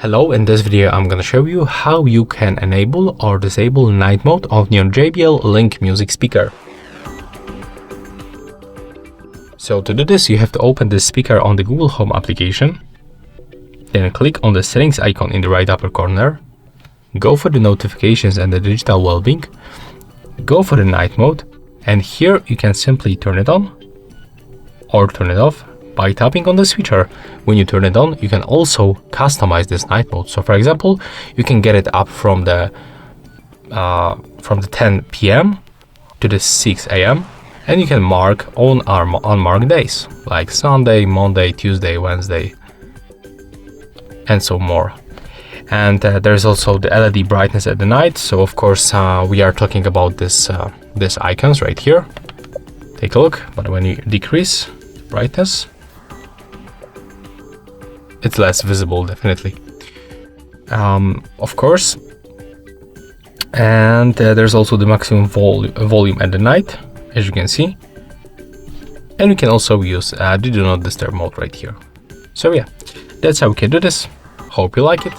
Hello, in this video I'm gonna show you how you can enable or disable night mode of your JBL Link music speaker. So to do this, you have to open this speaker on the Google Home application, then click on the settings icon in the right upper corner, go for the notifications and the digital well-being, go for the night mode, and here you can simply turn it on or turn it off by tapping on the switcher. When you turn it on, you can also customize this night mode. So for example, you can get it up from the 10 p.m. to the 6 a.m. and you can mark on unmarked days like Sunday, Monday, Tuesday, Wednesday, and so more. And there's also the LED brightness at the night. So of course we are talking about this icons right here. Take a look. But when you decrease brightness, it's less visible, definitely. Of course. And there's also the maximum volume at the night, as you can see. And we can also use the do not disturb mode right here. So yeah, that's how we can do this. Hope you like it.